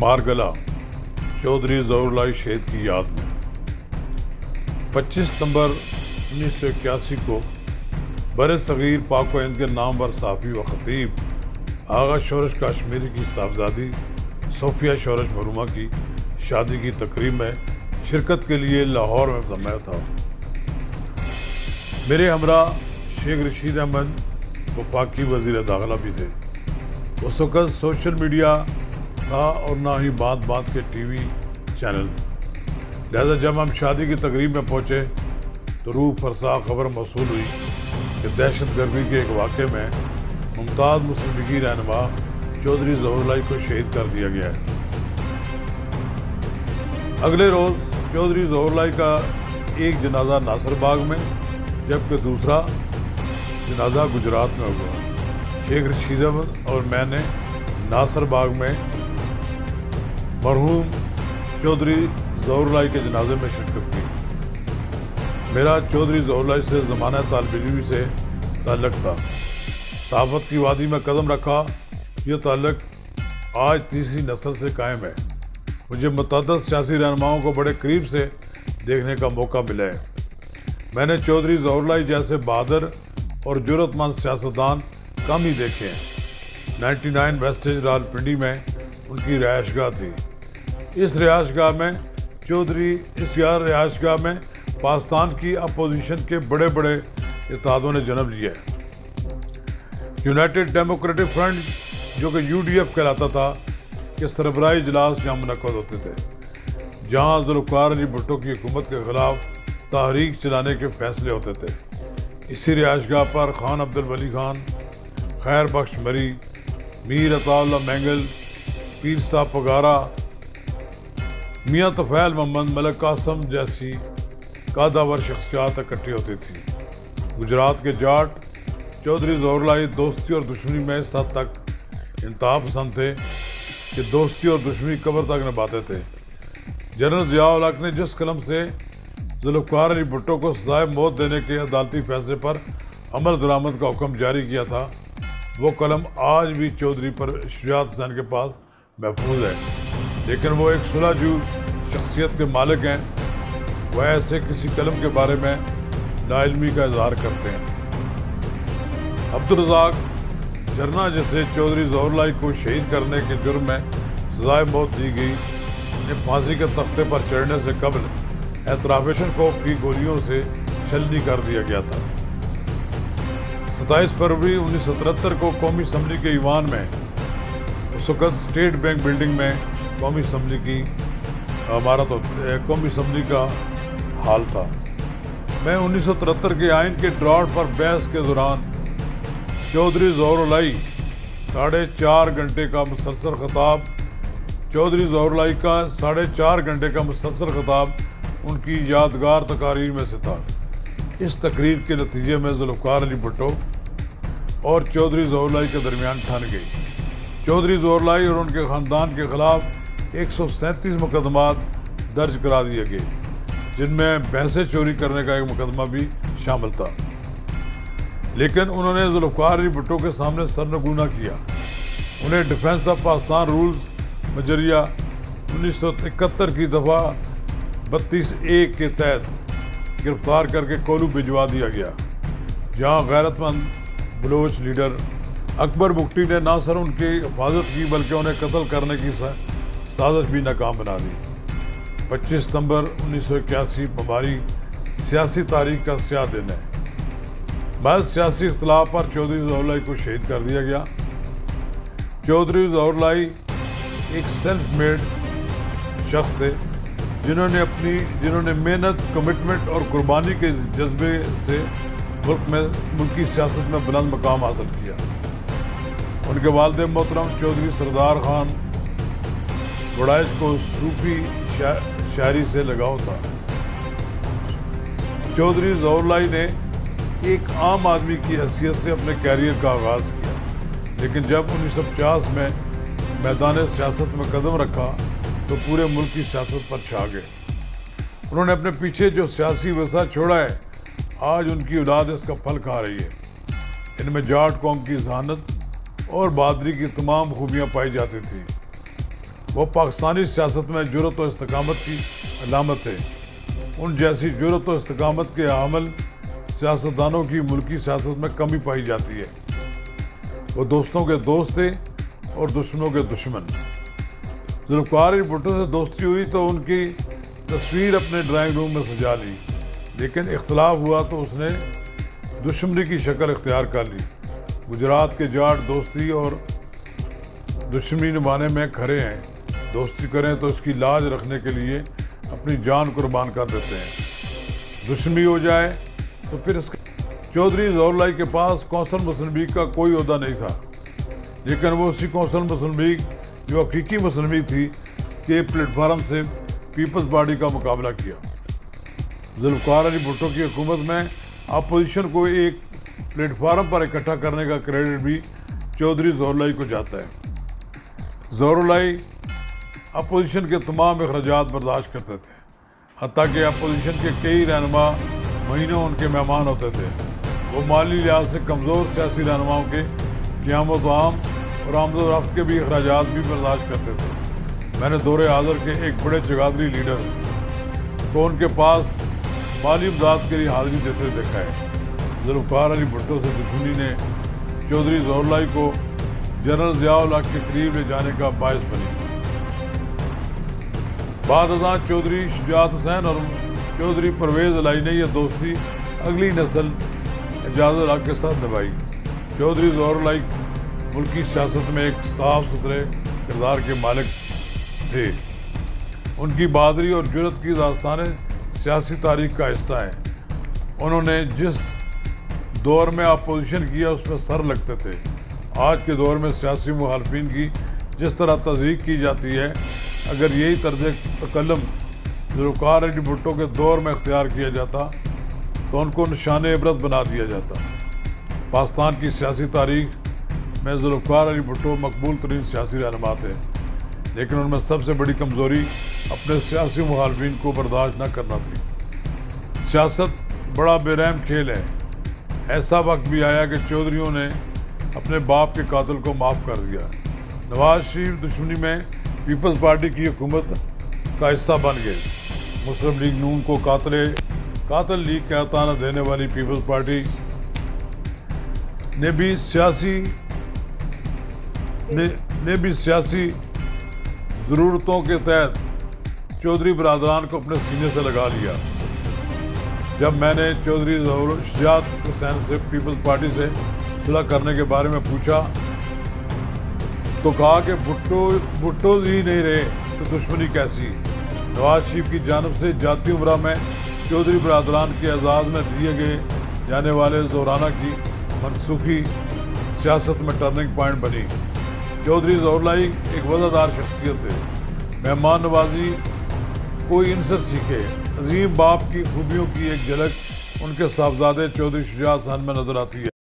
مارگلا چودھری ظہور اللہ شہید کی یاد میں 25 ستمبر 1981 کو بر صغیر پاک و ہند کے نامور صحافی و خطیب آغا شورش کاشمیری کی صاحبزادی صوفیہ شورش مرحومہ کی شادی کی تقریب میں شرکت کے لیے لاہور میں میں تھا۔ میرے ہمراہ شیخ رشید احمد وفاقی وزیر داخلہ بھی تھے۔ اس وقت سوشل میڈیا تھا اور نہ ہی بات بات کے ٹی وی چینل، لہذا جب ہم شادی کی تقریب میں پہنچے تو روح فرسا خبر موصول ہوئی کہ دہشت گردی کے ایک واقعے میں ممتاز مسلم لیگی رہنما چودھری ظہور اللہ کو شہید کر دیا گیا ہے۔ اگلے روز چودھری ظہور اللہ کا ایک جنازہ ناصر باغ میں جبکہ دوسرا جنازہ گجرات میں ہوا۔ شیخ رشید احمد اور میں نے ناصر باغ میں مرحوم چودھری ظہور اللہ کے جنازے میں شرکت کی۔ میرا چودھری ظہور اللہ سے زمانہ طالب علمی سے تعلق تھا۔ صحافت کی وادی میں قدم رکھا، یہ تعلق آج تیسری نسل سے قائم ہے۔ مجھے متعدد سیاسی رہنماؤں کو بڑے قریب سے دیکھنے کا موقع ملا ہے۔ میں نے چودھری ظہور اللہ جیسے بہادر اور جرأت مند سیاستدان کم ہی دیکھے ہیں۔ 99 ویسٹیج راولپنڈی میں ان کی رہائش گاہ تھی۔ اس رہائش گاہ میں پاکستان کی اپوزیشن کے بڑے بڑے اتحادوں نے جنم لیا ہے۔ یونائٹڈ ڈیموکریٹک فرنٹ جو کہ UDF کہلاتا تھا کہ سربراہی اجلاس جہاں منعقد ہوتے تھے، جہاں ذوالفقار علی بھٹو کی حکومت کے خلاف تحریک چلانے کے فیصلے ہوتے تھے۔ اسی رہائش گاہ پر خان عبدالولی خان، خیر بخش مری، میر عطا اللہ مینگل، پیر صاحب پگارا، میاں طفیل محمد، ملک قاسم جیسی قادور شخصیات اکٹھی ہوتی تھی۔ گجرات کے جاٹ چودھری ظہور اللہ دوستی اور دشمنی میں اس حد تک انتہا پسند تھے کہ دوستی اور دشمنی قبر تک نبھاتے تھے۔ جنرل ضیاء الحق نے جس قلم سے ذوالفقار علی بھٹو کو سزائے موت دینے کے عدالتی فیصلے پر عمل درآمد کا حکم جاری کیا تھا، وہ قلم آج بھی چودھری پر شجاعت حسین کے پاس محفوظ ہے، لیکن وہ ایک صلح جو شخصیت کے مالک ہیں۔ وہ ایسے کسی قلم کے بارے میں ناعلمی کا اظہار کرتے ہیں۔ عبدالرزاق جرنا جسے چودھری ظہور اللہ کو شہید کرنے کے جرم میں سزائے موت دی گئی، انہیں پھانسی کے تختے پر چڑھنے سے قبل اعترافیشن کوف کی گولیوں سے چھلنی کر دیا گیا تھا۔ 27 فروری 1973 کو قومی اسمبلی کے ایوان میں، اس وقت اسٹیٹ بینک بلڈنگ میں قومی اسمبلی کی عمارت قومی اسمبلی کا حال تھا۔ میں 1973 کے آئین کے ڈراٹ پر بحث کے دوران چودھری ظہور اللہ 4.5 گھنٹے کا مسلسل خطاب ان کی یادگار تقاریر میں سے تھا۔ اس تقریر کے نتیجے میں ذوالفقار علی بھٹو اور چودھری ظہور اللہ کے درمیان ٹھن گئی۔ چودھری ظہور اللہ اور ان کے خاندان کے خلاف 137 مقدمات درج کرا دیے گئے، جن میں بھینسیں چوری کرنے کا ایک مقدمہ بھی شامل تھا، لیکن انہوں نے ذوالفقار علی بھٹو کے سامنے سرنگو نہ کیا۔ انہیں ڈیفنس آف پاکستان رولز مجریہ 1971 کی دفعہ 32(a) کے تحت گرفتار کر کے کولو بھجوا دیا گیا، جہاں غیرت مند بلوچ لیڈر اکبر بگٹی نے نہ صرف ان کی حفاظت کی بلکہ انہیں قتل کرنے کی سازش بھی ناکام بنا دی۔ 25 ستمبر 1981 ہماری سیاسی تاریخ کا سیاہ دن ہے۔ محض سیاسی اختلاف پر چودھری ظہور اللہ کو شہید کر دیا گیا۔ چودھری ظہور اللہ ایک سیلف میڈ شخص تھے، جنہوں نے محنت، کمٹمنٹ اور قربانی کے جذبے سے ملکی سیاست میں بلند مقام حاصل کیا۔ ان کے والد محترم چودھری سردار خان وڑائچ کو صوفی شاعری سے لگاؤ تھا۔ چودھری ظہور اللہ نے ایک عام آدمی کی حیثیت سے اپنے کیریئر کا آغاز کیا، لیکن جب 1950 میں میدان سیاست میں قدم رکھا تو پورے ملک کی سیاست پر چھا گئے۔ انہوں نے اپنے پیچھے جو سیاسی ورثہ چھوڑا ہے، آج ان کی اولاد اس کا پھل کھا رہی ہے۔ ان میں جاٹ قوم کی ذہانت اور بہادری کی تمام خوبیاں پائی جاتی تھیں۔ وہ پاکستانی سیاست میں جرأت و استقامت کی علامت ہے۔ ان جیسی جرأت و استقامت کے عامل سیاستدانوں کی ملکی سیاست میں کمی پائی جاتی ہے۔ وہ دوستوں کے دوست تھے اور دشمنوں کے دشمن۔ ذوالفقار علی بھٹو سے دوستی ہوئی تو ان کی تصویر اپنے ڈرائنگ روم میں سجا لی، لیکن اختلاف ہوا تو اس نے دشمنی کی شکل اختیار کر لی۔ گجرات کے جاٹ دوستی اور دشمنی نبھانے میں کھڑے ہیں۔ دوستی کریں تو اس کی لاج رکھنے کے لیے اپنی جان قربان کر دیتے ہیں۔ دشمنی ہو جائے تو پھر اس چودھری ظہور الہی کے پاس کونسل مسلم لیگ کا کوئی عہدہ نہیں تھا، لیکن وہ اسی کونسل مسلم لیگ جو حقیقی مسلم لیگ تھی کے پلیٹ فارم سے پیپلز پارٹی کا مقابلہ کیا۔ ذوالفقار علی بھٹو کی حکومت میں اپوزیشن کو ایک پلیٹ فارم پر اکٹھا کرنے کا کریڈٹ بھی چودھری ظہور الہی کو جاتا ہے۔ ظہور الہی اپوزیشن کے تمام اخراجات برداشت کرتے تھے، حتیٰ کہ اپوزیشن کے کئی رہنما مہینوں ان کے مہمان ہوتے تھے۔ وہ مالی لحاظ سے کمزور سیاسی رہنماؤں کے قیام و طعام اور آمد و رفت کے بھی اخراجات بھی برداشت کرتے تھے۔ میں نے دور حاضر کے ایک بڑے چگادری لیڈر کو ان کے پاس مالی امداد کے لیے حاضری دیتے دیکھا ہے۔ ذوالفقار علی بھٹو سے دشمنی نے چودھری ظہور الہی کو جنرل ضیاء الحق کے قریب لے جانے کا باعث بنی۔ بعد ازاں چودھری شجاعت حسین اور چودھری پرویز الہی نے یہ دوستی اگلی نسل اعجاز الحق کے ساتھ نبھائی۔ چودھری ظہور الہی ملکی سیاست میں ایک صاف ستھرے کردار کے مالک تھے۔ ان کی بہادری اور جرأت کی داستانیں سیاسی تاریخ کا حصہ ہیں۔ انہوں نے جس دور میں اپوزیشن کیا اس میں سر لگتے تھے۔ آج کے دور میں سیاسی مخالفین کی جس طرح تضحیق کی جاتی ہے، اگر یہی طرز تکلم ذوالفقار علی بھٹو کے دور میں اختیار کیا جاتا تو ان کو نشان عبرت بنا دیا جاتا۔ پاکستان کی سیاسی تاریخ میں ذوالفقار علی بھٹو مقبول ترین سیاسی رہنما تھے، لیکن ان میں سب سے بڑی کمزوری اپنے سیاسی مخالفین کو برداشت نہ کرنا تھی۔ سیاست بڑا بے رحم کھیل ہے۔ ایسا وقت بھی آیا کہ چودھریوں نے اپنے باپ کے قاتل کو معاف کر دیا۔ نواز شریف دشمنی میں پیپلز پارٹی کی حکومت کا حصہ بن گئے۔ مسلم لیگ نون کو قاتل لیگ کا اعطا دینے والی پیپلز پارٹی نے بھی سیاسی ضرورتوں کے تحت چودھری برادران کو اپنے سینے سے لگا لیا۔ جب میں نے چودھری شجاعت حسین سے پیپلز پارٹی سے صلح کرنے کے بارے میں پوچھا تو کہا کہ بھٹوز ہی نہیں رہے تو دشمنی کیسی۔ نواز شریف کی جانب سے ذاتی امرہ میں چودھری برادران کے اعزاز میں دیے گئے جانے والے زورانہ کی منسوخی سیاست میں ٹرننگ پوائنٹ بنی۔ چودھری ظہور الہی ایک وفادار شخصیت تھے۔ مہمان نوازی کوئی ان سے سیکھے۔ عظیم باپ کی خوبیوں کی ایک جھلک ان کے صاحبزادے چودھری شجاعت حسین میں نظر آتی ہے۔